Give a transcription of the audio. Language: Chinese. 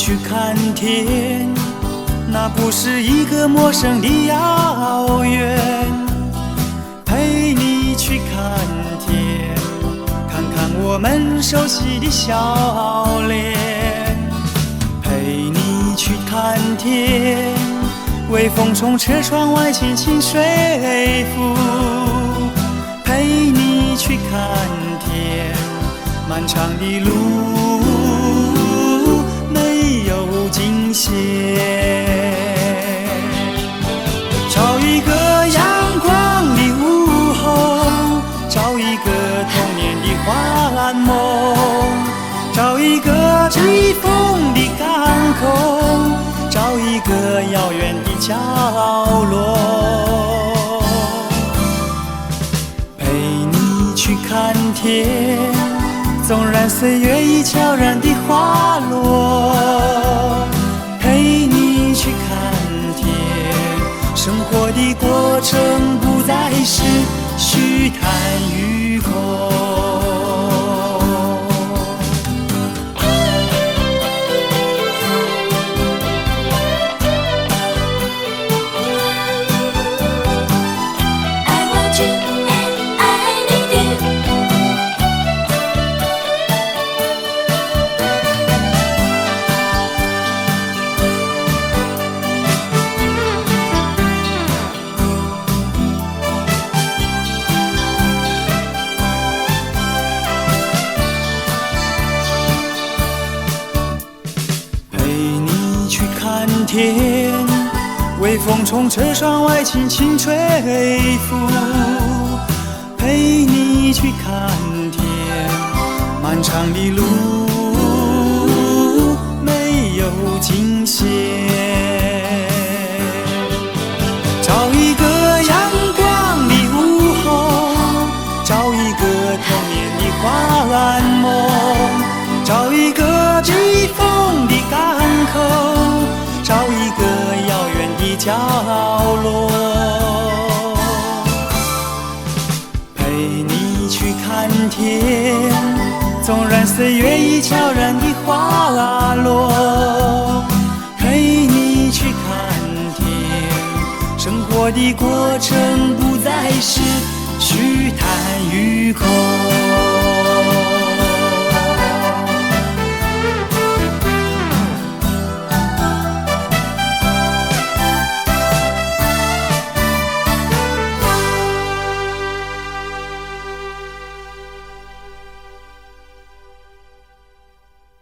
去看天，那不是一个陌生的遥远。陪你去看天，看看我们熟悉的笑脸。陪你去看天，微风从车窗外轻轻吹拂。陪你去看天，漫长的路没有尽歇。找一个阳光的午后，找一个童年的幻梦，找一个避风的港口，找一个遥远的角落。陪你去看天，纵然岁月已悄然地滑落。陪你去看天，生活的过程不再是虚谈与空。天，微风从车窗外轻轻吹拂。陪你去看天，漫长的路没有尽歇。找一个阳光的午后，找一个童年的幻梦，找一个避风的港口，找一个遥远的角落。陪你去看天，纵然岁月已悄然地滑落。陪你去看天，生活的过程不再是虚谈与空。